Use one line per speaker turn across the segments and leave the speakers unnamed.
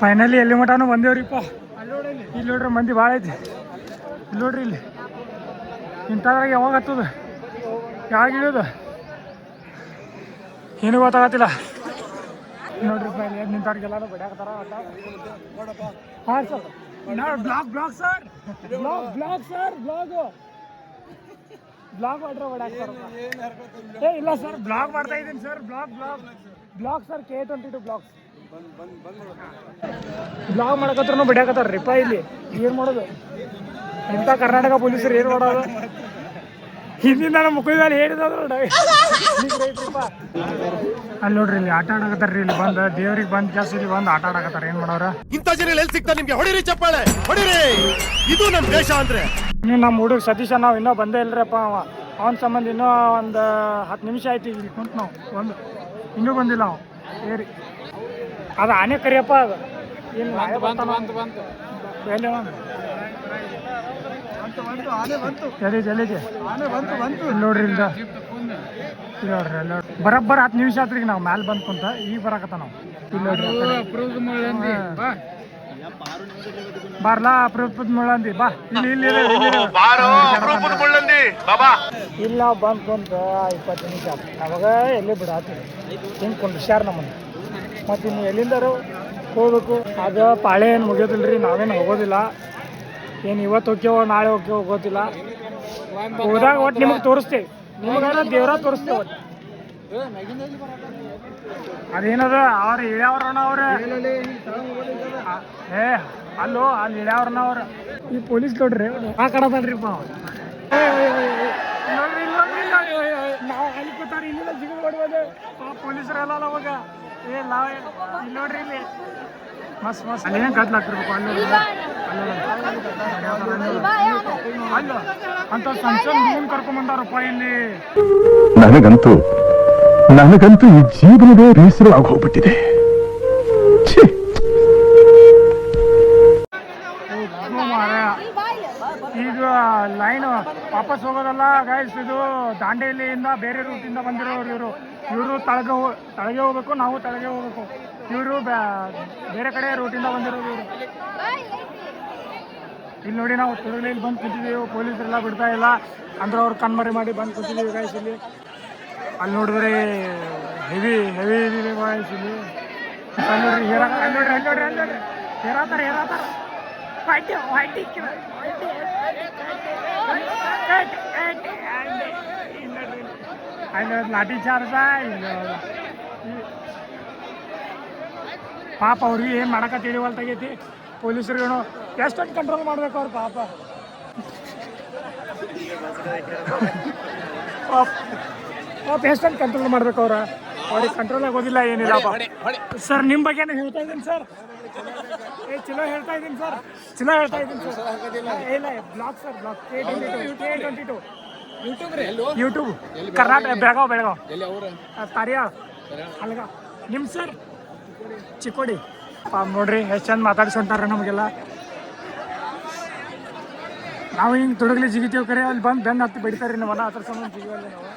Finally ಎಲ್ಲಿ ಮಟನೂ ಬಂದೇವ್ರಿಪ್ಪ. ಇಲ್ಲಿ ನೋಡ್ರಿ ಮಂದಿ ಭಾಳ ಐತಿ. ಇಲ್ಲಿ ನೋಡ್ರಿ ಇಲ್ಲಿ ಇಂಥದ್ರಾಗ ಯಾವಾಗ ಹತ್ತದ ಯಾವಾಗ ಇಳಿಯೋದು ಏನೂ ಗೊತ್ತಾಗತ್ತಿಲ್ಲ ನೋಡ್ರಿಪ್ಪ. ಇಲ್ಲಿ ಎದ್ದು ನಿಂತವ್ರಿಗೆಲ್ಲಾರು ಬಡಿಯಾಕತ್ತಾರ. ಹಾಂ sir blog sir blog sir blog ಮಾಡ್ರೆ ಓಡಾಕ್ತಾರಪ್ಪ. ಏ ಇಲ್ಲ ಸರ್ ಬ್ಲಾಗ್ ಮಾಡ್ತಾ ಇದ್ದೀನಿ sir. Blog sir K22 blog ಮಾಡಕತ್ರೂ ಬಡಿಯಾಕತ್ತಾರ್ರಿಪ್ಪ. ಇಲ್ಲಿ ಏನು ಮಾಡೋದು? ಇಂಥ ಕರ್ನಾಟಕ ಪೊಲೀಸರು ಏನು ಮಾಡೋದು? ಹಿಂದಿಂದ ನಮ್ಮ ಮುಖದ ಮೇಲೆ ಹೇಳಿದ್ರು ನೋಡ್ರಿಪ್ಪ. ಅಲ್ಲಿ ನೋಡ್ರಿ ಇಲ್ಲಿ ಆಟ ಆಡಕತ್ತಾರ್ರಿ. ಇಲ್ಲಿ ಬಂದು ದೇವ್ರಿಗೆ ಬಂದು ಜಾಸ್ತಿ ಇಲ್ಲಿ ಬಂದು ಆಟ ಆಡಕತ್ತಾರ. ಏನು ಮಾಡೋರ
ಇಂಥ ಜನ ಎಲ್ಲಿ ಸಿಗ್ತಾರೆ ನಿಮ್ಗೆ? ಹೊಡಿರಿ ಚಪ್ಪಾಳೆ ಹೊಡಿರಿ, ಇದು ನಮ್ಮ ದೇಶ ಅಂದ್ರೆ.
ಇನ್ನು ನಮ್ಮ ಹುಡುಗ ಸತೀಶ ನಾವು ಇನ್ನೂ ಬಂದೇ ಇಲ್ರಪ್ಪ. ಅವನ ಸಂಬಂಧ ಇನ್ನೂ ಒಂದು 10 ನಿಮಿಷ ಆಯ್ತು ಇಲ್ಲಿ ಕುಂತು ನಾವು ಇನ್ನೂ ಬಂದಿಲ್ಲ ಅವ. ಏರಿ ಅದು ಆನೆ ಕರಿಯಪ್ಪ. ಅದು ಇಲ್ಲಿ ಎಲ್ಲಿ ಜಲ್ಲಿಗೆ ಇಲ್ಲಿ ನೋಡ್ರಿ ಇಲ್ಲ ನೋಡ್ರಿ ಅಲ್ಲಿ ನೋಡ್ರಿ ಬರಬ್ಬರ 10 ನಿಮಿಷ ಆತ್ರಿ ನಾವು ಮ್ಯಾಲೆ ಬಂದು ಕುಂತ. ಈಗ ಬರಾಕತ್ತ ನಾವು ಇಲ್ಲಿ ನೋಡ್ರಿ ಬಾರ್ಲಾ ಅಪರೂಪದ ಮುಳ್ಳಂದಿ ಬಾ. ಇಲ್ಲಿ ಇಲ್ಲಿ ನಾವು ಬಂದು ಕುಂತ 20 ನಿಮಿಷ ಆಯ್ತು. ಅವಾಗ ಎಲ್ಲಿ ಬಿಡಾತೀವಿ ಹಿಂಗೆ ಕುಂಡ್ರಿಸ್ಯಾರ ನಮ್ಮನ್ನು. ಮತ್ತು ಇನ್ನು ಎಲ್ಲಿಂದಾರು ಹೋಗ್ಬೇಕು. ಅದು ಪಾಳೆ ಏನು ಮುಗಿಯೋದಿಲ್ಲ ರೀ. ನಾವೇನು ಹೋಗೋದಿಲ್ಲ. ಏನು ಇವತ್ತು ಹೋಗ್ಯವ ನಾಳೆ ಹೋಗ್ಯವ ಗೊತ್ತಿಲ್ಲ. ಹೋದಾಗ ಒಟ್ಟು ನಿಮಗೆ ತೋರಿಸ್ತೇವೆ. ನಿಮಗಾರ ದೇವ್ರ ತೋರಿಸ್ತೇವೆ ಒಟ್ಟು. ಅದೇನದ ಅವ್ರು ಇಳ್ಯಾವ್ರಣ ಅವ್ರೆ. ಏ ಅಲ್ಲೋ ಅಲ್ಲಿ ಇಳ್ಯಾವ್ರಣ ಅವ್ರ. ಈ ಪೊಲೀಸ್ ನೋಡ್ರಿ ಆ ಕಡದಲ್ರಿಪ್ಪ. ನಾವು ಅಲ್ಲಿ ಕೂತಾರ ಇಲ್ಲಿಂದ ಜಿಗಿದು ಹೊಡ್ಬೋದು. ಆ ಪೊಲೀಸರೆಲ್ಲ ಅವಾಗ ಏ ನಾವ್ ಇಲ್ಲಿ ನೋಡ್ರಿ ಇಲ್ಲಿ ಮಸ್ತ್ ಅಲ್ಲೇನು ಕತ್ಲಾಗ್ತಿರ್ಬೇಕು. ಅಲ್ಲಿ ಅಲ್ಲ ಅಂತ ಸಂಚಲ್ ನೀನ್ ಕರ್ಕೊಂಬಂದಾರಪ್ಪ ಇಲ್ಲಿ.
ನನಗಂತೂ ಈ ಜೀವನವೇ ಬೇಸರ ಆಗೋಗ್ಬಿಟ್ಟಿದೆ.
ಈಗ ಲೈನ್ ವಾಪಸ್ ಹೋಗೋದಲ್ಲ ಗೈಸ್. ಇದು ದಾಂಡೇಲಿಯಿಂದ ಬೇರೆ ರೂಟಿಂದ ಬಂದಿರೋರು. ಇವರು ತಳಗೆ ಹೋಗ್ಬೇಕು, ನಾವು ತಳಗೆ ಹೋಗ್ಬೇಕು. ಇವರು ಬೇರೆ ಕಡೆ ರೂಟಿಂದ ಬಂದಿರೋರು ಇವರು. ಇಲ್ಲಿ ನೋಡಿ ನಾವು ತುರುಗಲಿಯಲ್ಲಿ ಬಂದು ಕೂತಿದ್ದೀವಿ. ಪೊಲೀಸರೆಲ್ಲ ಬಿಡ್ತಾ ಇಲ್ಲ ಅಂದ್ರೆ ಅವ್ರು ಕಣ್ಮರಿ ಮಾಡಿ ಬಂದು ಕೂತಿದ್ದೀವಿ ಗೈಸ್ ಇಲ್ಲಿ. ಅಲ್ಲಿ ನೋಡಿದ್ರೆ ಹೆವಿ ಇದೆ ಗೈಸ್ ಇಲ್ಲಿ. ಅಲ್ಲಿ ನೋಡ್ರಿ ಹೇರಾತಾರ ಲಾಠಿ ಚಾರ್ಜ. ಪಾಪ ಅವ್ರಿಗೆ ಏನು ಮಾಡಕ ತಿಳಿವಲ್ತಾಗೈತಿ. ಪೊಲೀಸರಿಗೇನು ಎಷ್ಟೊಂದು ಕಂಟ್ರೋಲ್ ಮಾಡ್ಬೇಕು ಅವ್ರು ಪಾಪ. ಎಷ್ಟೊಂದು ಕಂಟ್ರೋಲ್ ಮಾಡ್ಬೇಕು ಅವ್ರಿಗೆ ಕಂಟ್ರೋಲ್ ಆಗೋದಿಲ್ಲ ಏನಿಲ್ಲ. ಸರ್ ನಿಮ್ಮ ಬಗ್ಗೆ ಹೇಳ್ತಾ ಇದ್ದೀನಿ ಸರ್. ಚಲೋ ಹೇಳ್ತಾ ಇದ್ದೀನಿ ಸರ್. ಇಲ್ಲ blog sir blog K22 YouTube Karnataka Belgaum ತಾರಿಯಾಳ ಅಲ್ಗ. ನಿಮ್ಮ ಸರ್ ಚಿಕ್ಕೋಡಿ. ನೋಡ್ರಿ ಎಷ್ಟು ಚಂದ ಮಾತಾಡ್ಸೊಂಟಾರ ನಮಗೆಲ್ಲ. ನಾವು ಹಿಂಗೆ ತುಡುಗ್ಲಿ ಜಿಗಿತೀವಿ ಕರೆ ಅಲ್ಲಿ ಬಂದು ಬೆನ್ನು ಹತ್ತಿ ಬಿಡ್ತಾರೆ ನಾವೆಲ್ಲ. ಅದ್ರ ಸಂಬಂಧ ಜಿಗಿವಲ್ಲ ನಾವು.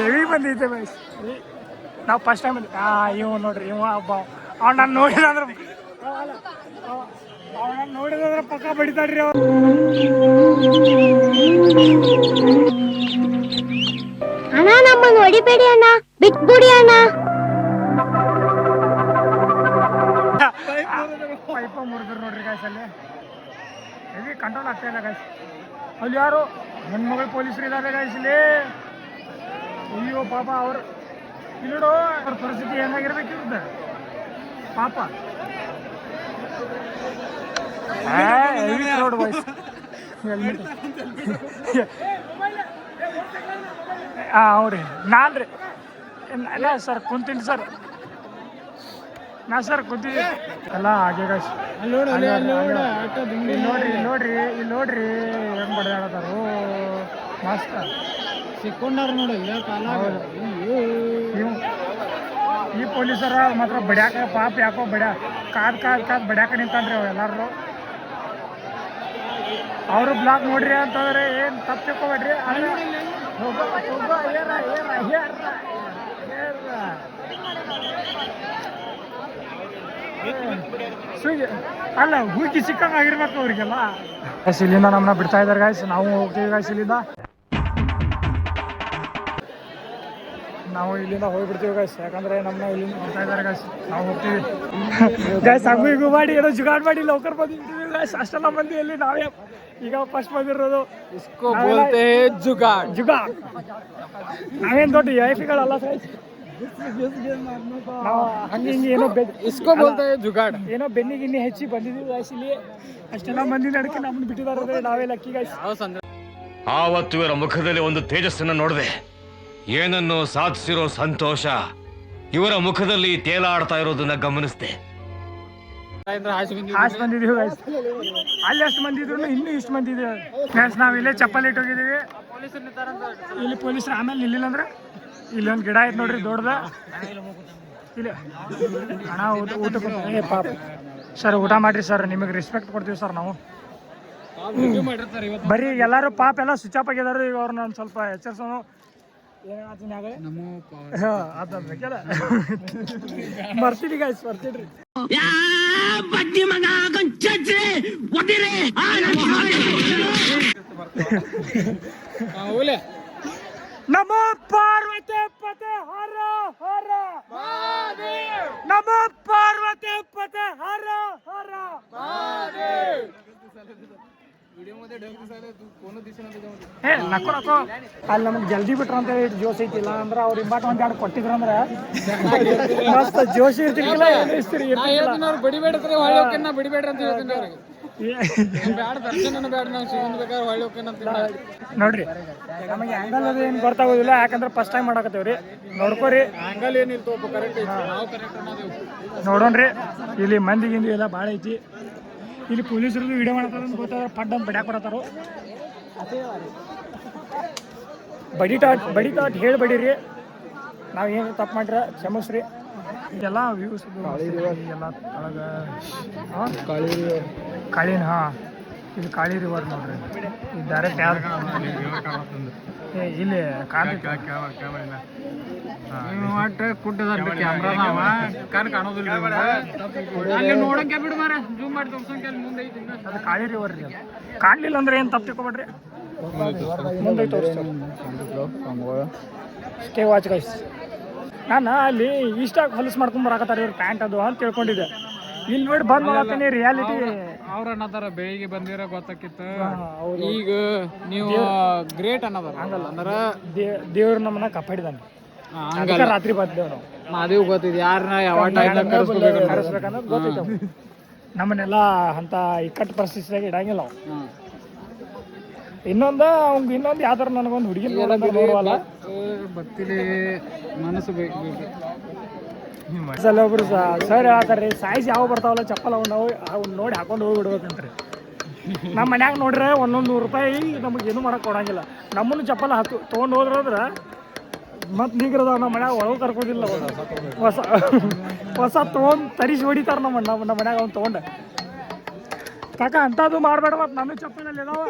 ಹೆವಿ ಬಂದೈತೆ ಬೈಸ್. ನಾವು ಫಸ್ಟ್ ಟೈಮ್ ಇವ್ ನೋಡ್ರಿ ಇವ ಹಬ್ಬ. ಅವ್ನು ನಾನು ನೋಡಿದ್ರೆ ಪಕ್ಕ ಬಡಿತಾಡ್ರಿ ಅವ್ರು.
ಅಣ್ಣ ನಮ್ಮನ್ನು ಹೊಡಿಬೇಡಿ ಅಣ್ಣ, ಬಿಟ್ಬಿಡಿ ಅಣ್ಣ.
ಪೈಪ ಮುರಿದ್ರು ನೋಡ್ರಿ ಗಾಯ್ಸ್. ಅಲ್ಲಿ ಹೆವಿ ಕಂಟ್ರೋಲ್ ಆಗ್ತಾ ಇಲ್ಲ ಗಾಯ್ಸ್. ಅಲ್ಲಿ ಯಾರು ಹೆಣ್ಮಗಳು ಪೊಲೀಸರು ಇದ್ದಾರೆ ಗಾಯ್ಸ್ ಇಲ್ಲಿ. ಅಯ್ಯೋ ಪಾಪ ಅವ್ರು ಇಲ್ಲಿ ನೋಡು ಅವ್ರ ಪರಿಸ್ಥಿತಿ ಏನಾಗಿರ್ಬೇಕಿರುತ್ತೆ ಪಾಪ. ನೋಡು ಬಾಯ್ಸ್ ಅವ್ರಿ ನಾನು ರೀ ಅಲ್ಲ ಸರ್ ಕುಂತೀನಿ ಸರ್. ನಾ ಸರ್ ಕುಂತಿದ್ದೆ ಎಲ್ಲ ಹಾಗೆ ಗಾಯ್ಸ್. ನೋಡ್ರಿ ಹೆಂಗ್ ಬಡಿಯಾಡತಾರು ಮಸ್ತ್ ಸಿಕ್ಕೊಂಡಾರ ನೋಡಿ. ಈ ಪೊಲೀಸರ ಮಾತ್ರ ಬಡ್ಯಾಕ ಪಾಪ ಯಾಕೋ ಕಾದ್ ಬಡ್ಯಾಕ ನಿಂತಾನ್ರಿ ಅವ್ ಎಲ್ಲಾರು. ಅವರು ಬ್ಲಾಕ್ ನೋಡ್ರಿ ಅಂತಂದ್ರೆ ಏನು ತಪ್ಪು ತಿಳ್ಕೊಬೇಡ್ರಿ. ಅಲ್ಲ ಹುಡುಕಿ ಸಿಕ್ಕಂಗ ಆಗಿರ್ಬೇಕು ಅವ್ರಿಗೆಲ್ಲ. ಗಾಯ್ಸ್ ಇಲ್ಲಿಂದ ನಮ್ಮನ್ನ ಬಿಡ್ತಾ ಇದ್ದಾರೆ ಗಾಯ್ಸ್, ನಾವು ಹೋಗ್ತೀವಿ ಗಾಯ್ಸ್ ಇಲ್ಲಿಂದ. ನಾವು ಇಲ್ಲಿಂದ ಹೋಗ್ಬಿಡ್ತೀವಿ ಗಾಯ್ಸ್, ಯಾಕಂದ್ರೆ ನಮ್ಮನ್ನ ಇಲ್ಲಿಂದ ಬಿಡ್ತಾ ಇದ್ದಾರೆ ಗಾಯ್ಸ್, ನಾವು ಹೋಗ್ತೀವಿ ಗಾಯ್ಸ್. ಹಂಗು ಹಿಂಗು ಮಾಡಿ ಏನೋ ಜುಗಾಡ್ ಮಾಡಿ ಲೌಕರ್ ಬಂದಿರ್ತೀವಿ ಗಾಯ್ಸ್. ಅಷ್ಟೆಲ್ಲ ಮಂದಿಯಲ್ಲಿ ನಾವೇ ಈಗ ಫಸ್ಟ್ ಬಂದಿರೋದು. ಜುಗಾಡ್ ನಾವೇನು ದೊಡ್ಡ ಐಫಿಗಳಲ್ಲ ಗಾಯ್ಸ್. ನಾವು ಹಂಗೆ ಹಿಂಗೆ ಏನೋ ಜುಗಾಡ್ ಏನೋ ಬೆನ್ನಿ ಗಿನ್ನಿ ಹೆಚ್ಚಿ ಬಂದಿದ್ದೀವಿ ಗಾಯ್ಸ್ ಇಲ್ಲಿ. ಅಷ್ಟೆಲ್ಲ ಮಂದಿ ನಡಕ್ಕೆ ನಮ್ಮನ್ನು ಬಿಟ್ಟಿದ್ದಾರೆ, ನಾವೇ ಲಕ್ಕಿ ಗಾಯ್ಸ್.
ಆವತ್ತು ಇವರ ಮುಖದಲ್ಲಿ ಒಂದು ತೇಜಸ್ಸನ್ನು ನೋಡಿದೆ, ಏನನ್ನು ಸಾಧಿಸಿರೋ ಸಂತೋಷ ಇವರ ಮುಖದಲ್ಲಿ ತೇಲಾಡ್ತಾ ಇರೋದನ್ನ ಗಮನಿಸಿದೆ.
ಅಷ್ಟು ಬಂದಿದ್ದೀವಿ ಗಾಯ್ಸ್, ಅಲ್ಲಿ ಅಷ್ಟು ಮಂದಿ ಇದ್ರು ಇನ್ನೂ ಇಷ್ಟು ಮಂದಿ ಇದೆ ಗಾಯ್ಸ್. ನಾವು ಇಲ್ಲೇ ಚಪ್ಪಲ್ ಇಟ್ಟು ಹೋಗಿದ್ದೀವಿ, ಇಲ್ಲಿ ಪೊಲೀಸರು. ಆಮೇಲೆ ಇಲ್ಲಿಲ್ಲ ಅಂದ್ರೆ ಇಲ್ಲೊಂದು ಗಿಡ ಐತೆ ನೋಡ್ರಿ ದೊಡ್ಡದ, ಇಲ್ಲಿ ಹಣ ಊಟಕ್ಕೆ ಪಾಪ ಸರ್ ಊಟ ಮಾಡ್ರಿ ಸರ್, ನಿಮಗೆ ರೆಸ್ಪೆಕ್ಟ್ ಕೊಡ್ತೀವಿ ಸರ್ ನಾವು. ಬರೀ ಎಲ್ಲರೂ ಪಾಪ ಎಲ್ಲ ಸ್ವಿಚ್ ಆಫ್ ಆಗಿದಾರೆ. ಈಗ ಅವ್ರನ್ನ ಒಂದು ಸ್ವಲ್ಪ ಎಚ್ಚರಿಸೋನು. ಮರ್ತೀರಿ ಗಾಯ್ಸ್, ಮರ್ತಿಡ್ರಿ. ನಮೋ ಪಾರ್ವತಿ ಪತೆ ಹರ ಹರ ನಮೋ ಪಾರ್ವತಿ ಪತೆ ಹರ ಹರ. ನಕ್ಕೋ ನಕ್ಕೋ ಅಲ್ಲಿ ನಮಗೆ ಜಲ್ದಿ ಬಿಟ್ರ ಅಂತ ಹೇಳಿ ಜೋಶ್ ಐತಿಲ್ಲ ಅಂದ್ರೆ ಅವ್ರು ಇಂಬಾಟ್ ಒಂದ್ ಎರಡು ಕೊಟ್ಟಿದ್ರ ಅಂದ್ರೆ ಮಸ್ತ್ ಜೋಶಿ ಇರ್ತಿರ್ಲಿಲ್ಲ.
ಬಡಿಬೇಡ್ರಿ ಬಡಿಬೇಡ್ರಿ ಅಂತ ಹೇಳ್ತೀನಿ ಅವ್ರಿಗೆ. ಬ್ಯಾಡ ದರ್ಶನ ಬ್ಯಾಡ, ನಾವು ಶಿವನ್ ಬೇಕಾದ್ರೆ ಹೊಳ್ಳಿ ಹೋಗ್ತೇನೆ
ನೋಡ್ರಿ. ನಮಗೆ ಆಂಗಲ್ ಅದು ಏನು ಗೊತ್ತಾಗೋದಿಲ್ಲ, ಯಾಕಂದ್ರೆ ಫಸ್ಟ್ ಟೈಮ್ ಮಾಡಕತ್ತೇವ್ರಿ. ನೋಡ್ಕೋರಿ,
ಆಂಗಲ್ ಏನಿರ್ತಪ್ಪ ಕರೆಕ್ಟ್ ಐತಿ, ನಾವು ಕರೆಕ್ಟ್ ಅನ್ನೋದು
ನೋಡೋಣ್ರಿ. ಇಲ್ಲಿ ಮಂದಿ ಗಿಂದಿ ಎಲ್ಲ ಭಾಳ ಐತಿ. ಇಲ್ಲಿ ಪೊಲೀಸರದು ವಿಡಿಯೋ ಮಾಡತ್ತಾರ ಅಂತ ಗೊತ್ತಾದ್ರೆ ಪಡ್ಡ ಅಂತ ಬಡ್ಯಾಕ ಕೊಡತ್ತಾರು. ಬಡಿತಾಟ್ ಹೇಳಿ ಬಡೀರಿ, ನಾವೇನು ತಪ್ಪು ಮಾಡ್ರೆ ಕ್ಷಮಿಸ್ರಿ. ಇದೆಲ್ಲ ವ್ಯೂಸ್ ಎಲ್ಲ ಒಳಗೆ ಕಾಳಿನ. ಹಾಂ, ಇದು ಕಾಳಿ ರಿವರ್ ನೋಡ್ರಿ. ಇದು ಡೈರೆಕ್ಟ್ ಯಾರು ಇಲ್ಲಿ
ನೋಡಕ್ಕೆ ಬಿಡು ಮಾರ, ಜೂಮ್ ಮಾಡಿ ತೋರ್ಸಂಕೆ ಮುಂದೆ ಐತಿ.
ಅದು ಕಾಳಿ ರಿವರ್ ರೀ. ಕಾಣಲಿಲ್ಲ ಅಂದ್ರೆ ಏನು ತಪ್ಪು ತಿಳ್ಕೊಬೇಡ್ರಿ, ಮುಂದೆ ತೋರಿಸ್ತಾರೆ. Stay watch guys. ನಾನು ಅಲ್ಲಿ ಇಷ್ಟಾಗಿ ಹೊಲಸು ಮಾಡ್ಕೊಂಡು ಬರಾಕತ್ತಾರೆ ಇವ್ರು ಪ್ಯಾಂಟ್ ಅದು ಅಂತ ತಿಳ್ಕೊಂಡಿದ್ದೆ. ಇಲ್ಲಿ ನೋಡಿ ಬಂದ್ ಮಾಡತ್ತೀನಿ ರಿಯಾಲಿಟಿ.
ಅವ್ರ ಅನ್ನತಾರ ಬೆಳಿಗ್ಗೆ ಬಂದಿರ ಗೊತ್ತಾಕಿತ್ತು, ಈಗ ನೀವು ಗ್ರೇಟ್ ಅನ್ನೋದಾರ. ಹಂಗಲ್ಲ ಅಂದ್ರೆ
ದೇವ್ರು ನಮ್ಮನ್ನ ಕಾಪಾಡಿದಾನೆ, ರಾತ್ರಿ ಬಂದೇವ್ ನಾವು.
ಅದೇ ಗೊತ್ತಿದೆ ಯಾರನ್ನ ಯಾವ ಟೈಮ್
ಕರೆಸ್ಬೇಕನ್ನೋದು ಗೊತ್ತೈತೆ. ನಮ್ಮನ್ನೆಲ್ಲ ಅಂತ ಇಕ್ಕಟ್ಟು ಪರಿಸ್ಥಿತಿಯಾಗಿ ಇಡಂಗಿಲ್ಲ ನಾವು. ಇನ್ನೊಂದು ಯಾವ್ದಾರ ನನಗೊಂದು ಹುಡುಗಿ ನೋಡುವಲ್ಲ
ಭಕ್ತಿಲಿ ಮನಸ್ಸು ಬೇಕು.
ಒಬ್ರು ಸರ್ ಹೇಳ್ತಾರೆ ಸೈಜ್ ಯಾವ ಬರ್ತಾವಲ್ಲ ಚಪ್ಪಲ್ ಅವ್ನು ನೋಡಿ ಹಾಕೊಂಡು ಹೋಗ್ಬಿಡ್ಬೇಕಂತ್ರಿ. ನಮ್ಮ ಮನ್ಯಾಗ ನೋಡ್ರೆ ಒಂದೊಂದು ₹100 ನಮಗೆ ಏನು ಮಾಡಕ್ಕೆ ಕೊಡಂಗಿಲ್ಲ. ನಮ್ಮನ್ನು ಚಪ್ಪಲ್ ತೊಗೊಂಡು ಹೋದ್ರಂದ್ರೆ ಮತ್ತು ನೀಗಿರೋದು ನಮ್ಮ ಮನ್ಯಾಗ ಒಳಗೆ ಕರ್ಕೋದಿಲ್ಲ. ಹೊಸ ತೊಗೊಂಡು ತರಿಸಿ ಹೊಡಿತಾರೆ ನಮ್ಮ ಮನ್ಯಾಗ ಅವ್ನು ತೊಗೊಂಡು. ಕಾಕ ಅಂಥದ್ದು ಮಾಡಬೇಡ, ಮತ್ತು ನನ್ನ ಚಪ್ಪಲಲ್ಲಿ ಇದಾವ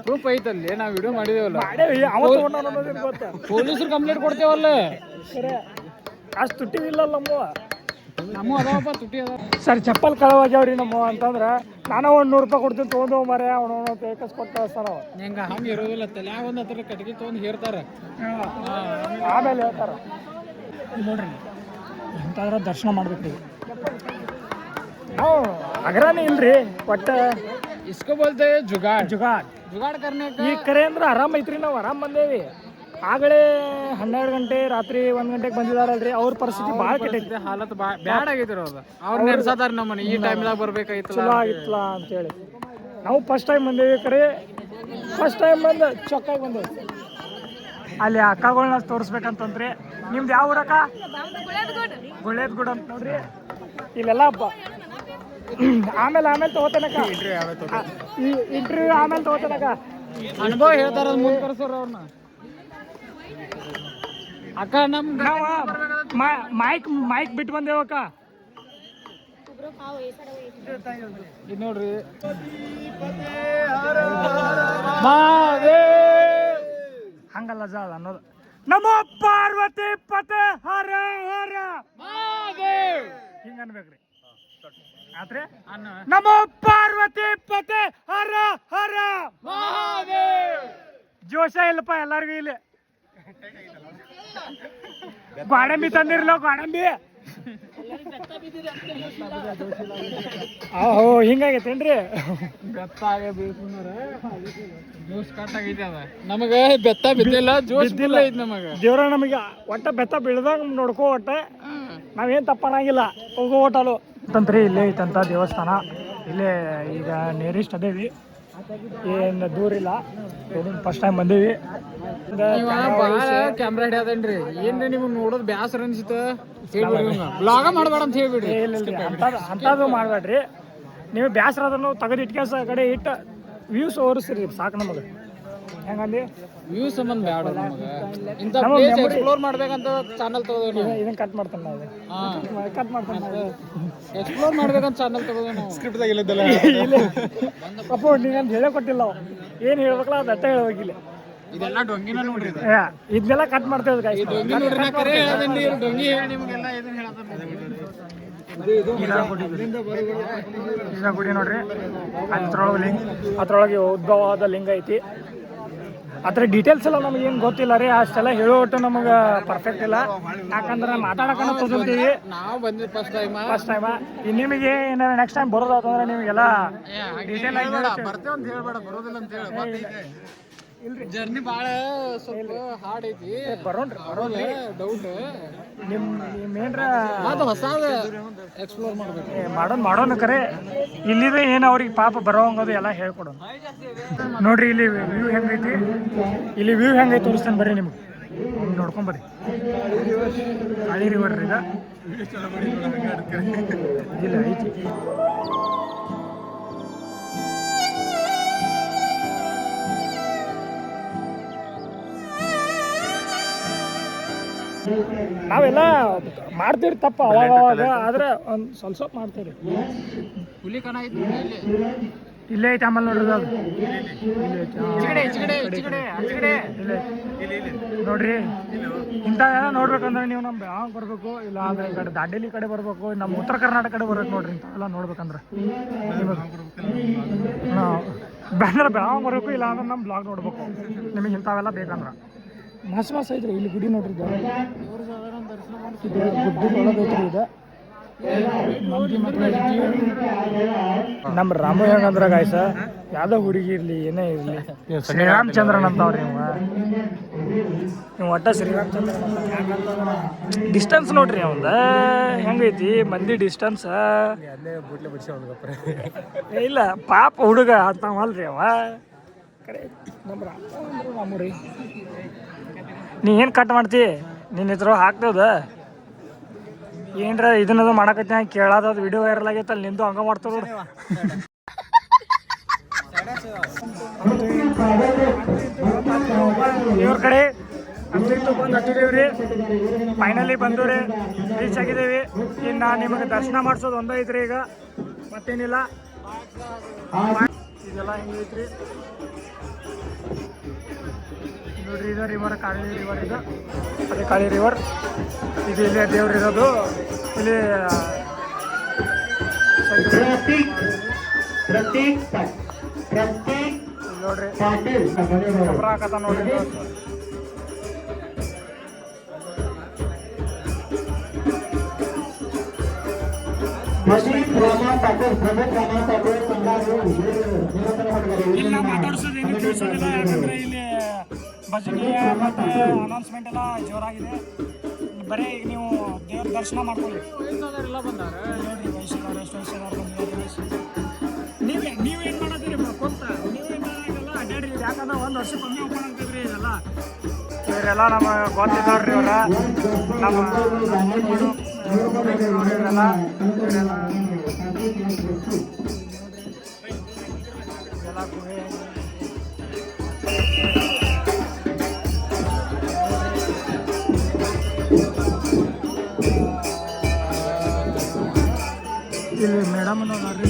ಪ್ರೂಫ್ ಐತಲ್ಲಿ, ನಾವು ವಿಡಿಯೋ ಮಾಡಿದೇವಲ್ಲ.
ಗೊತ್ತ
ಪೊಲೀಸರು ಕಂಪ್ಲೇಂಟ್ ಕೊಡ್ತೇವಲ್ಲ.
ಅಷ್ಟು ತುಟ್ಟಿವಿಲ್ಲ
ನಮ್ಮ ಅದಾವಪ್ಪ ತುಟ್ಟಿ ಅದಾವ.
ಸರ್ ಚಪ್ಪಲ್ ಕಳವಾಗ್ಯಾವ್ರಿ ನಮ್ಮ ಅಂತಂದ್ರೆ ನಾನು ಒಂದು ₹100 ಕೊಡ್ತೀನಿ ತೊಗೊಂಡು ಮಾರೇ ಅವನು ಬೇಕಸ್ ಕೊಟ್ಟು ಕಳಿಸ್ತಾರ.
ಹೆಂಗೆ ಹಂಗೆ ಇರೋದಿಲ್ಲ, ತಲ್ಯಾಗ ಒಂದು ಹತ್ರ ಕಟ್ಗೆ ತೊಗೊಂಡು ಹೇರ್ತಾರೆ,
ಆಮೇಲೆ ಹೇಳ್ತಾರ. ನೋಡ್ರಿ ಎಂತಾದ್ರೆ ದರ್ಶನ ಮಾಡ್ಬೇಕು. ನಾವು ಅಗ್ರಾನೇ ಇಲ್ರಿ, ಒಟ್ಟು
ಇಸ್ಕೊ ಬೋಲ್ತೆ ಜುಗಾಡ್
ಜುಗಾಡ್
ಜುಗಾಡ್ ಕರ್ನೆ.
ಈ ಕರೆ ಅಂದ್ರೆ ಆರಾಮ್ ಐತ್ರಿ, ನಾವು ಆರಾಮ್ ಬಂದೇವಿ. ಆಗಲೇ 12 ಗಂಟೆ ರಾತ್ರಿ 1 ಗಂಟೆಗೆ ಬಂದಿದಾರಲ್ರಿ, ಅವ್ರ ಪರಿಸ್ಥಿತಿ ಭಾಳ ಕೆಟ್ಟೈತಿ.
ಹಾಲತ್ ಬ್ಯಾಡ್ ಆಗೈತಿ ಅವ್ರು ನೆನ್ಸತಾರ ನಮ್ಮನ್ನ ಈ ಟೈಮ್ದಾಗ ಬರ್ಬೇಕಾಯ್ತು,
ಚಲೋ ಆಗಿತ್ತಲ್ಲ ಅಂತೇಳಿ. ನಾವು ಫಸ್ಟ್ ಟೈಮ್ ಬಂದೇವಿ, ಕರೆ ಫಸ್ಟ್ ಟೈಮ್ ಬಂದು ಚೊಕ್ಕಾಗಿ ಬಂದೇವಿ. ಅಲ್ಲಿ ಅಕ್ಕಗಳನ್ನ ತೋರಿಸ್ಬೇಕಂತಂದ್ರಿ. ನಿಮ್ದು ಯಾವ ಊರಕ್ಕ? ಗುಳೇದ್ಗುಡ್ ಅಂತ ನೋಡ್ರಿ. ಇಲ್ಲೆಲ್ಲ ಆಮೇಲೆ ತಗೋತೇನಕ್ಕ ಇಂಟರ್ವ್ಯೂ, ಆಮೇಲೆ ತಗೋತೇನಕ್ಕ.
ಅನುಭವ ಹೇಳ್ತಾರ ಮುಂದೆ ಕರ್ಸೋರು ಅವ್ರನ್ನ. ಅಕ್ಕ ನಮ್ಗೆ
ಮೈಕ್ ಬಿಟ್ಟು ಬಂದೇವಕ್ಕ.
ಇದು ನೋಡ್ರಿ,
ಹಂಗಲ್ಲ ಜಾಲ ಅನ್ನೋದು. ನಮೋ ಪಾರ್ವತಿ ಪತೆ ಹರ ಹರ ಹಿಂಗ ಅನ್ಬೇಕ್ರಿ ಆತ್ರಿ ನಮೋ ಪಾರ್ವತಿ ಪತೆ ಹರ ಹರ ಮಹಾದೇವ್. ಜೋಶ ಇಲ್ಲಪ್ಪ ಎಲ್ಲಾರ್ಗು ಇಲ್ಲಿ. ಗೋಡಂಬಿ ತಂದಿರ್ಲ ಗೋಡಂಬಿ. ಓಹೋ ಹಿಂಗಾಗೈತೇನ್ರಿ?
ಜ್ಯೂಸ್ ಕಟ್ ಆಗೈತಿ ಅದ ನಮಗ ಬೆತ್ತ ಬಿದ್ದಿಲ್ಲ ಜ್ಯೂಸ್ ಬಿದ್ದಿಲ್ಲ ಐತಿ ನಮಗ.
ದೇವ್ರ ನಮಗೆ ಒಟ್ಟ ಬೆತ್ತ ಬೀಳ್ದಂಗ ನೋಡ್ಕೋ ಒಟ್ಟ ನಾವೇನ್ ತಪ್ಪಣಂಗಿಲ್ಲ ಹೋಗೋ ಓಟಲು ಅಂತಂತ್ರಿ. ಇಲ್ಲೇ ಐತಂತ ದೇವಸ್ಥಾನ. ಇಲ್ಲೇ ಈಗ ನೇರಿಸ್ಟ್ ಅದೇವಿ, ಏನು ದೂರ ಇಲ್ಲ. ಫಸ್ಟ್ ಟೈಮ್ ಬಂದೀವಿ.
ಬಾಳ ಕ್ಯಾಮ್ರಾ ಹಿಡಿಯದನ್ರಿ ಏನ್ರಿ ನಿಮ್ಗೆ ನೋಡೋದು ಬ್ಯಾಸರ ಅನ್ಸಿತ ಹೇಳ್ಬಿಡ್ರಿ. ಬ್ಲಾಗ ಮಾಡ್ಬೇಡ ಅಂತ ಹೇಳ್ಬಿಡ್ರಿ.
ಅಂಥದ್ದು ಮಾಡಬೇಡ್ರಿ. ನೀವು ಬ್ಯಾಸರ ಅದನ್ನು ತೆಗೆದು ಇಟ್ಕೆಸ ಕಡೆ ಇಟ್ಟು ವ್ಯೂಸ್ ಓರಿಸ್ರಿ ಸಾಕು ನಮಗೆ. ಹೆಂಗಂದಿ
ವ್ಯೂ ಸಂಬಂಧ ಬ್ಯಾಡ ನಮಗ. ಇಂಥ ಪ್ಲೇಸ್ ಎಕ್ಸ್ಪ್ಲೋರ್ ಮಾಡ್ಬೇಕಂತ ಚಾನಲ್ ತಗೋದೇವ್ ನಾವು.
ಇದನ್ನ ಕಟ್ ಮಾಡ್ತಾನೆ ನಾವು. ಕಟ್ ಮಾಡ್ತಾನೆ
ಎಕ್ಸ್ಪ್ಲೋರ್ ಮಾಡ್ಬೇಕಂತ ಚಾನಲ್ ತಗೋದೇವ್ ನಾವು.
ಸ್ಕ್ರಿಪ್ಟ್ದಾಗ ಇಲ್ಲದಲ್ಲ ಅಪ್ಪ ನೀನಂತ ಹೇಳೇ ಕೊಟ್ಟಿಲ್ಲ. ಏನು ಹೇಳ್ಬೇಕಲ್ಲ ಅದು ಅಟ್ಟ ಹೇಳ್ಬೇಕಿಲ್ಲ.
ಇದೆಲ್ಲ ಡೊಂಗಿನ ನೋಡ್ರಿ.
ಇದನ್ನೆಲ್ಲ ಕಟ್ ಮಾಡ್ತೇವೆ
ಡೊಂಗಿ ನೋಡ್ರಿ. ನಾ ಕರೆ ಹೇಳದೇನ್ರಿ ಡೊಂಗಿ ಹೇಳಿ ನಿಮಗೆಲ್ಲ ಇದನ್ನ ಹೇಳತಾನ.
ಗುಡಿ ನೋಡ್ರಿ. ಅದ್ರೊಳಗೆ ಉದ್ಭವವಾದ ಲಿಂಗ ಐತಿ. ಅದ್ರ ಡೀಟೇಲ್ಸ್ ಎಲ್ಲ ನಮ್ಗೆ ಏನು ಗೊತ್ತಿಲ್ಲ ರೀ. ಅಷ್ಟೆಲ್ಲ ಹೇಳೋಟ್ಟು ನಮಗೆ ಪರ್ಫೆಕ್ಟ್ ಇಲ್ಲ. ಯಾಕಂದ್ರೆ ಮಾತಾಡೋಕನ್ನ ತೊಗೊಳ್ತೀವಿ.
ನಾವು ಬಂದಿದ್ದು ಫಸ್ಟ್ ಟೈಮ್.
ನಿಮಗೆ ಏನಾರ ನೆಕ್ಸ್ಟ್ ಟೈಮ್ ಬರೋದಾತಂದ್ರೆ ನಿಮಗೆಲ್ಲ ಡೀಟೇಲ್ ಆಗಿ
ಬರ್ತೇವೆ ಅಂತ ಹೇಳ್ಬೇಡ, ಬರೋದಿಲ್ಲ ಅಂತ ಹೇಳಿ. ಜರ್ನಿ ಭಾಳ ಸ್ವಲ್ಪ ಹಾರ್ಡ್ ಐತಿ. ಬರೋಣ್ರಿ ಡೌಟ್.
ನಿಮ್ಮೇನ್ರ
ಅದು ಹೊಸಾದ ಎಕ್ಸ್ಪ್ಲೋರ್ ಮಾಡ್ಬೇಕು.
ಮಾಡೋಣ ಕರೆ. ಇಲ್ಲಿದೆ ಏನು ಅವ್ರಿಗೆ ಪಾಪ ಬರೋಂಗದು ಎಲ್ಲ ಹೇಳ್ಕೊಡೋಣ. ನೋಡ್ರಿ ಇಲ್ಲಿ ವ್ಯೂ ಹೆಂಗೈತಿ. ಇಲ್ಲಿ ವ್ಯೂ ಹೆಂಗೈತಿ ತೋರಿಸ್ತೇನೆ ಬರ್ರಿ ನಿಮ್ಗೆ. ನೋಡ್ಕೊಂಬರ್ರಿ. ಕಾಳಿ ರಿವರ್ ಈಗ ಇಲ್ಲ ಐತಿ. ನಾವೆಲ್ಲ ಮಾಡ್ತೀವಿ ತಪ್ಪ ಅವಾಗ ಅವಾಗ, ಆದ್ರೆ ಒಂದು ಸ್ವಲ್ಪ ಮಾಡ್ತೀವಿ.
ಹುಲಿ ಕಣ ಐತಿ
ಇಲ್ಲೇ ಐತಿ. ಆಮೇಲೆ ನೋಡ್ರಿ ಅದು ನೋಡ್ರಿ. ಇಂಥವೆಲ್ಲ ನೋಡ್ಬೇಕಂದ್ರೆ ನೀವು ನಮ್ಮ ಬೆಳಗಾವ್ ಬರ್ಬೇಕು, ಇಲ್ಲ ಅಂದ್ರೆ ಈ ಕಡೆ ದಾಂಡೇಲಿ ಕಡೆ ಬರ್ಬೇಕು, ನಮ್ಮ ಉತ್ತರ ಕರ್ನಾಟಕ ಕಡೆ ಬರ್ಬೇಕು ನೋಡ್ರಿ. ಇಂಥವೆಲ್ಲ ನೋಡ್ಬೇಕಂದ್ರೆ ಬೇರೆ ಬೆಳಗಾವ್ ಬರ್ಬೇಕು, ಇಲ್ಲ ಅಂದ್ರೆ ನಮ್ಮ ಬ್ಲಾಗ್ ನೋಡ್ಬೇಕು ನಿಮಗೆ. ಇಂಥವೆಲ್ಲ ಬೇಕಂದ್ರೆ ಮಸ್ತ್ ಐತ್ರಿ. ಇಲ್ಲಿ ಗುಡಿ ನೋಡ್ರಿ. ಗುಡ್ಡ ಒಳಗೈತ್ರಿ ಇದು. ನಮ್ಮ ರಾಮು ಹೆಂಗಂದ್ರ ಗಾಯ್ಸ ಯಾವ್ದೋ ಹುಡುಗಿ ಇರ್ಲಿ ಏನೇ ಇರ್ಲಿ ಶ್ರೀರಾಮಚಂದ್ರನ್ ಅಂತವ್ರಿ. ನೀವು ಒಟ್ಟ ಶ್ರೀರಾಮಚಂದ್ರ ಡಿಸ್ಟೆನ್ಸ್ ನೋಡ್ರಿ. ಅವಂದ ಹೆಂಗೈತಿ ಮಂದಿ ಡಿಸ್ಟೆನ್ಸ್. ಇಲ್ಲ ಪಾಪ ಹುಡುಗ ಅಂತಾವಲ್ರಿ ಅವ. ಕರೆ ನಮ್ಮ ರಾಮು ರೀ. ನೀ ಏನು ಕಟ್ ಮಾಡ್ತಿ? ನಿನ್ನ ಹೆಸರು ಹಾಕ್ತೇವ್ದ ಏನ್ರ ಇದನ್ನದು ಮಾಡಕತ್ತಿ ಕೇಳೋದು ವಿಡಿಯೋ ವೈರಲ್ ಆಗೈತಲ್ಲ ನಿಂದು ಹಂಗ ಮಾಡ್ತಾವ ನೋಡು. ಇವ್ರ ಕಡೆ ಅಂತೂ ಬಂದು ಹತ್ತಿದೇವ್ರಿ. ಫೈನಲಿ ಬಂದವ್ರಿ, ರೀಚ್ ಆಗಿದ್ದೇವೆ. ಇನ್ನು ನಿಮಗೆ ದರ್ಶನ ಮಾಡಿಸೋದು ಒಂದೇ ಐತ್ರಿ. ಈಗ ಮತ್ತೇನಿಲ್ಲ. ಇದೆಲ್ಲ ಹೆಂಗೈತ್ರಿ ನೋಡ್ರಿ. ಇದು ರಿವರ್ ಕಾಳಿ ರಿವರ್. ಇದು ಅದೇ ಕಾಳಿ ರಿವರ್. ಇದು ಇಲ್ಲಿ ದೇವ್ರು ಇರೋದು. ಇಲ್ಲಿ ನೋಡ್ರಿ ಗೊಬ್ಬರ ಹಾಕತ್ತ ನೋಡ್ರಿ. ಇಲ್ಲ ಮಾತಾಡ್ಸೋದೇನು ತಿಳಿಸೋದಿಲ್ಲ. ಯಾಕಂದ್ರೆ ಇಲ್ಲಿ ಭಜನೆ ಮತ್ತು ಅನೌನ್ಸ್ಮೆಂಟ್ ಎಲ್ಲ ಜೋರಾಗಿದೆ. ಬರೀ ಈಗ ನೀವು ದೇವ್ರ ದರ್ಶನ ಮಾಡ್ಕೊಳ್ಳಿ.
ಎಲ್ಲ ಬಂದಾರ
ನೋಡ್ರಿ ವಯಸ್ಸಿನವ್ರು ಎಷ್ಟು ವಯಸ್ಸಿನವ್ರು ಬಂದಿದ್ದಾರೆ. ನೀವೇನು ಮಾಡತ್ತೀರಿ ಕೊಂತ? ನೀವೇನು ಮಾಡೋಂಗಿಲ್ಲ, ಅಡ್ಡಾಡ್ರಿ. ಯಾಕಂದ್ರೆ ಒಂದು ವರ್ಷಕ್ಕೊಮ್ಮೆ ಓಪನ್ ಆಗ್ತದ್ರಿ ಇದೆಲ್ಲ. ಇವರೆಲ್ಲ ನಮ್ಮ ಗೊತ್ತಿದ್ದವ್ರಿ. ಇವರ ನಮ್ಮ ಇವರೆಲ್ಲ ಗುಹೆ ಇಲ್ಲಿ ಮೇಡಮ್ ನೋಡ್ರಿ.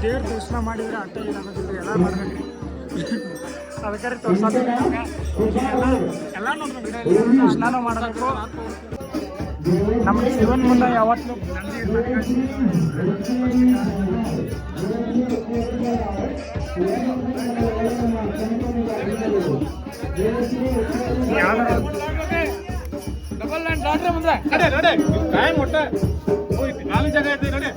ದೇವ್ರ ದರ್ಶನ ಮಾಡಿದ್ರೆ ಅಟ್ಟ ಏನಾಗೋದಿಲ್ಲ. ಎಲ್ಲ ಮಾಡ್ಬೇಕ್ರಿ. ಅದಕ್ಕೆ ತೋರ್ಸೋದು ಎಲ್ಲ ನೋಡ್ಬೇಕು. ಸ್ನಾನ ಮಾಡಬೇಕು. ನಮ್ಮ ಶಿವನ್ ಮುಂದೆ ಯಾವತ್ತೂ
ಡಬಲ್ ಲೈನ್ ದಾಟ್ರೆ ಮುಂದೆ ಟೈಮ್ ಒಟ್ಟ ನಾಲ್ಕು ಜಾಗ ಐತಿ ನೋಡಿ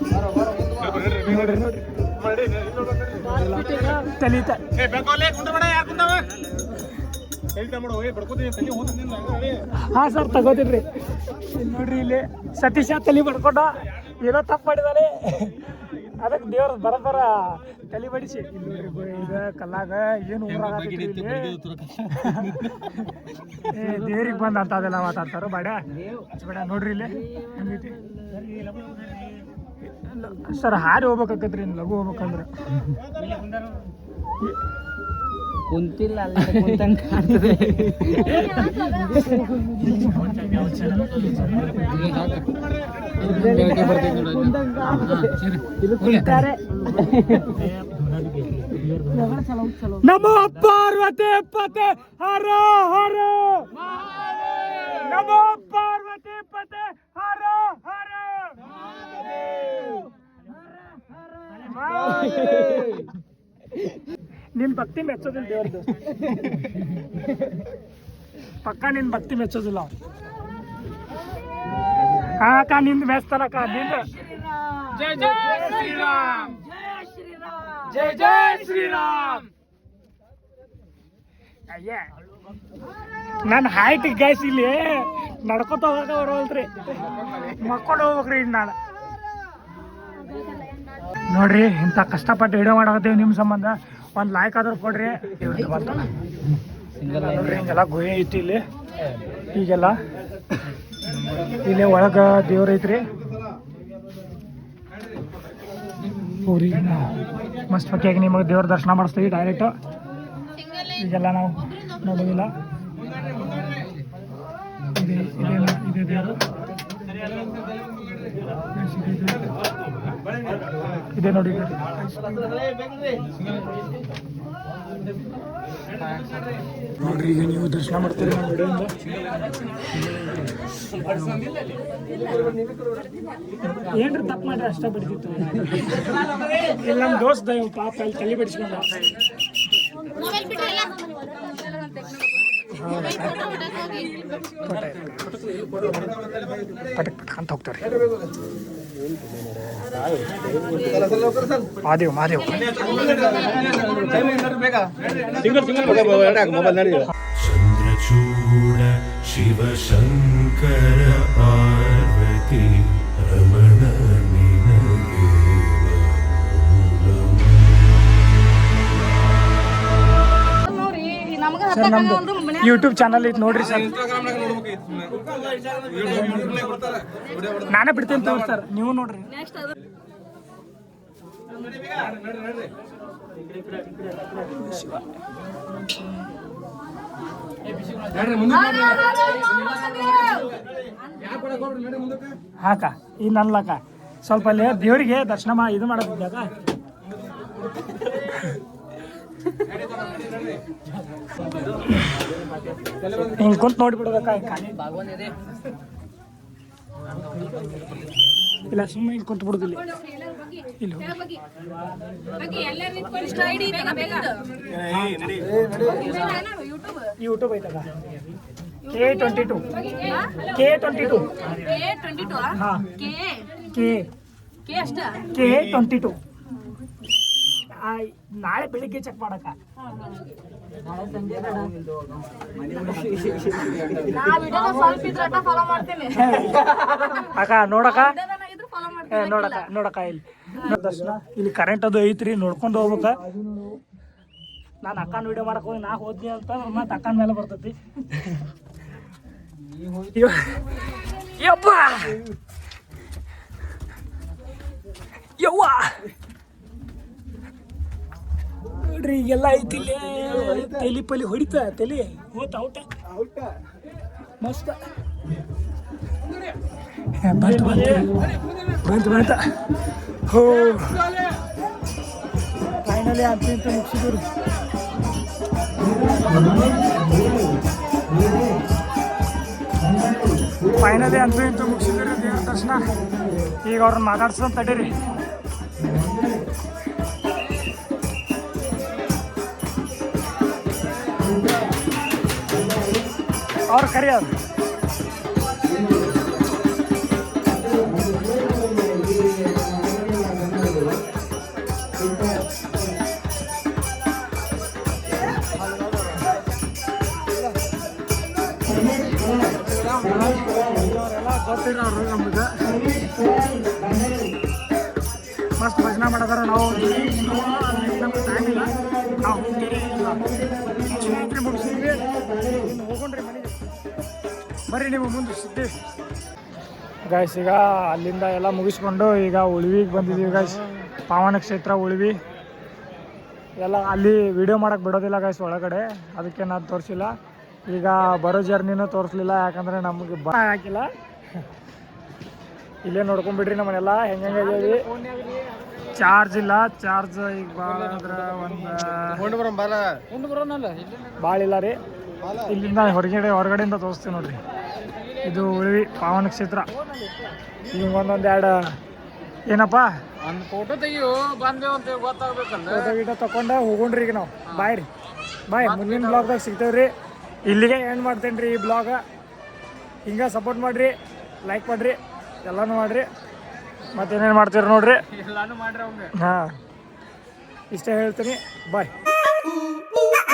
ತಲೀತ ಹಾಂ ಸರ್ ತಗೋತೀನ್ರಿ ನೋಡ್ರಿ ಇಲ್ಲಿ ಸತೀಶ ತಲೆ ಬಡ್ಕೊಂಡ ಏನೋ ತಪ್ಪು ಮಾಡಿದಾನೆ ಅದಕ್ಕೆ ದೇವ್ರ ಬರಬರ ತಲೆ ಬಡಿಸಿ ಇದು ಕಲ್ಲಾಗ ಏನು ದೇವ್ರಿಗೆ ಬಂದ ಅಂತ ಅದೆಲ್ಲ ಮಾತಾಡ್ತಾರ ಬೇಡ ಬೇಡ ನೋಡ್ರಿ ಇಲ್ಲಿ ಹೆಂಗೈತಿ ಸರ್ ಹಾರಿ ಹೋಗ್ಬೇಕಾಕತ್ರಿ ಇನ್ನು ಲಘು ಹೋಗ್ಬೇಕಂದ್ರೆ
ಕುಂತಿಲ್ಲ ಅಲ್ಲ ಕುಂತಂಗ ಕಾಣ್ತದೆ
ನಮೋ ಪಾರ್ವತಿ ಪತೆ ಹರ ಹರ ನಮೋ ಪಾರ್ವತಿ ಪತೆ ಹರ ಹರ ನಿನ್ ಭಕ್ತಿ ಮೆಚ್ಚೋದಿಲ್ಲ ದೇವ್ರದ್ದು ಪಕ್ಕ ನಿನ್ ಭಕ್ತಿ ಮೆಚ್ಚೋದಿಲ್ಲ ಹಾ ಅಕ್ಕ ನಿಂದು ಮೆಚ್ತಾನಕ್ಕ ನಿಂದು ಜೈ ಜೈ ಶ್ರೀರಾಮ್ ಜೈ ಜೈ ಶ್ರೀರಾಮ್ ಅಯ್ಯ ನನ್ನ ಹೈಟ್ ಗ್ಯಾಸ್ ಇಲ್ಲಿ ನಡ್ಕೊತ ಹೋಗಕ ಬರೋಲ್ರಿ ಮಕ್ಕೊಂಡು ಹೋಗ್ಬೇಕ್ರಿ ಇನ್ನು ನಾಳೆ ನೋಡ್ರಿ ಇಂಥ ಕಷ್ಟಪಟ್ಟು ವಿಡಿಯೋ ಮಾಡಾಕತ್ತೀವಿ ನಿಮ್ಮ ಸಂಬಂಧ ಒಂದು ಲೈಕ್ ಆದ್ರೂ ಕೊಡ್ರಿ ನೋಡ್ರಿ ಹಿಂಗೆಲ್ಲ ಗುಹೆ ಐತಿ ಇಲ್ಲಿ ಈಗೆಲ್ಲ ಇಲ್ಲೇ ಒಳಗೆ ದೇವ್ರ ಐತ್ರಿ ಊರಿ ಮಸ್ತ್ ಪಕ್ಕಿಯಾಗಿ ನಿಮಗೆ ದೇವ್ರ ದರ್ಶನ ಮಾಡಿಸ್ತೀವಿ ಡೈರೆಕ್ಟು ಈಗೆಲ್ಲ ನಾವು ನೋಡೋದಿಲ್ಲ ಇದೇ ದೇವರು ಇದೆ ನೋಡಿ ನೋಡ್ರಿ ಈಗ ನೀವು ದರ್ಶನ ಮಾಡ್ತೀರಿ ನಮ್ಮ ವಿಡಿಯೋಯಿಂದ ಏನ್ರಿ ತಪ್ಪು ಮಾಡ್ರಿ ಅಷ್ಟ ಬಿಡ್ತಿತ್ತು ಇಲ್ಲಿ ನಮ್ಮ ದೋಸ್ತ ಪಾಪ ಅಲ್ಲಿ ತಲೆ ಬಿಡಿಸ್ಕೊಂಡ ಪಟಕ್ ಪಟಕ್ ಅಂತ ಹೋಗ್ತಾರೆ ಮಾದೇವ್ ಮಾದೇವ್
ಚಂದ್ರಚೂಡ ಶಿವಶಂಕರ ಪಾರ್ವತಿ ರಮಣ
ಸರ್ ನಮ್ದು ಯೂಟ್ಯೂಬ್ ಚಾನಲ್ ಐತೆ ನೋಡ್ರಿ ಸರ್ ನಾನೇ ಬಿಡ್ತೀನಿ ತಗೋರಿ ಸರ್ ನೀವು ನೋಡ್ರಿ ಹಾಕ ಈ ನನ್ಲಕ್ಕ ಸ್ವಲ್ಪ ಅಲ್ಲಿ ದೇವರಿಗೆ ದರ್ಶನ ಇದು ಮಾಡೋದಿದ್ದಾಗ ಹಿಂಗೆ ಕುಂತ ನೋಡ್ಬಿಡ್ಬೇಕ ಇಲ್ಲ ಸುಮ್ಮನೆ ಹಿಂಗೆ ಕುಂತ ಬಿಡುದಿಲ್ಲ ಇಲ್ಲ ಯೂಟ್ಯೂಬ್ ಐತದ K22 ಹಾಂ K22 ನಾಳೆ ಬೆಳಿಗ್ಗೆ ಚೆಕ್ ಮಾಡಕ್ಕ ಅಕ್ಕ ನೋಡಕ್ಕ ನೋಡಕ್ಕ ಇಲ್ಲಿ ದರ್ಶನ ಇಲ್ಲಿ ಕರೆಂಟ್ ಅದು ಐತ್ರಿ ನೋಡ್ಕೊಂಡು ಹೋಗ್ಬೇಕ ನಾನು ಅಕ್ಕನ ವಿಡಿಯೋ ಮಾಡಕ್ ಹೋಗಿ ನಾ ಹೋದ್ನಿ ಅಂತ ಮತ್ತೆ ಅಕ್ಕನ ಮೇಲೆ ಬರ್ತೈತಿ ಯಪ್ಪ ಯವ್ವ ನೋಡ್ರಿ ಈಗೆಲ್ಲ ಐತಿ ತಲಿ ಪಲಿ ಹೊಡಿತ ತಲಿ ಹೋತ ಔಟ ಮಸ್ತ್ ಬಂತ ಹೋ ಫೈನಲಿ ಅಂತ ಮುಗಿಸಿದ್ರು ಫೈನಲಿ ಅಂತೂ ಇಂತೂ ಮುಗಿಸಿದ್ರಿ ದೇವ್ರ ದರ್ಶನ. ಈಗ ಅವ್ರನ್ನ ಮಾತಾಡ್ಸೋದು ತಡೀರಿ. ಅವ್ರ ಕರಿಯೋದು ಗೊತ್ತಿರೋರು ನಮ್ಗೆ ಮಸ್ತ್ ಭಜನೆ ಮಾಡದಾರ. ನಾವು ನಮ್ಗೆ ಟೈಮ್ ಇಲ್ಲ, ನಾವು ಹೋಗ್ತೀವಿ ಮುಗಿಸಿದ್ವಿ, ಇನ್ನು ಹೋಗೋಣ್ರಿ ಮನೆಗೆ. ಬರ್ರಿ ನೀವು ಮುಂದೆ ಸಿಗ್ತೀವಿ ಗಾಯ್ಸ್. ಈಗ ಅಲ್ಲಿಂದ ಎಲ್ಲ ಮುಗಿಸ್ಕೊಂಡು ಈಗ ಉಳ್ವಿಗೆ ಬಂದಿದ್ದೀವಿ ಗಾಯ್ಸ್. ಪಾವನ ಕ್ಷೇತ್ರ ಉಳ್ವಿ ಎಲ್ಲ ಅಲ್ಲಿ ವಿಡಿಯೋ ಮಾಡೋಕ್ಕೆ ಬಿಡೋದಿಲ್ಲ ಗಾಯ್ಸ್ ಒಳಗಡೆ, ಅದಕ್ಕೆ ನಾನು ತೋರಿಸಿಲ್ಲ. ಈಗ ಬರೋ ಜರ್ನಿನೂ ತೋರಿಸ್ಲಿಲ್ಲ, ಯಾಕಂದರೆ ನಮಗೆ ಹಾಕಿಲ್ಲ. ಇಲ್ಲೇ ನೋಡ್ಕೊಂಡ್ಬಿಡ್ರಿ ನಮ್ಮನ್ನೆಲ್ಲ ಹೆಂಗೆ ಚಾರ್ಜ್ ಇಲ್ಲ. ಚಾರ್ಜ್ ಈಗ ಭಾಳ ಅಂದ್ರೆ ಭಾಳ ಇಲ್ಲ ರೀ. ಇಲ್ಲಿಂದ ಹೊರಗಡೆಯಿಂದ ತೋರಿಸ್ತೀವಿ ನೋಡ್ರಿ. ಇದು ಉಳ್ವಿ ಪಾವನ ಕ್ಷೇತ್ರ. ಈಗ ಒಂದೊಂದೆರಡು ಏನಪ್ಪ
ಒಂದು ಫೋಟೋ ತೆಗಿಯೋ ಬಂದೇವು ಅಂತ ಗೊತ್ತಾಗ್ಬೇಕಂದ್ರೆ
ಫೋಟೋ ಗೀಟೋ ತಗೊಂಡು ಹೋಗೋಣ್ರಿ. ಈಗ ನಾವು ಬಾಯ್ ರೀ, ಬಾಯ್. ಮುಂದಿನ ಬ್ಲಾಗ್ದಾಗ ಸಿಗ್ತೇವೆ ರೀ. ಇಲ್ಲಿಗೆ ಎಂಡ್ ಮಾಡ್ತೇನೆ ರೀ ಈ ಬ್ಲಾಗ. ಹಿಂಗೆ ಸಪೋರ್ಟ್ ಮಾಡಿರಿ, ಲೈಕ್ ಮಾಡಿರಿ, ಎಲ್ಲನೂ ಮಾಡಿರಿ. ಮತ್ತೇನೇನು ಮಾಡ್ತೀರಿ ನೋಡ್ರಿ,
ಎಲ್ಲಾನು ಮಾಡ್ರಿ ಅವಂಗೆ.
ಹಾಂ ಇಷ್ಟೇ ಹೇಳ್ತೀನಿ. ಬಾಯ್.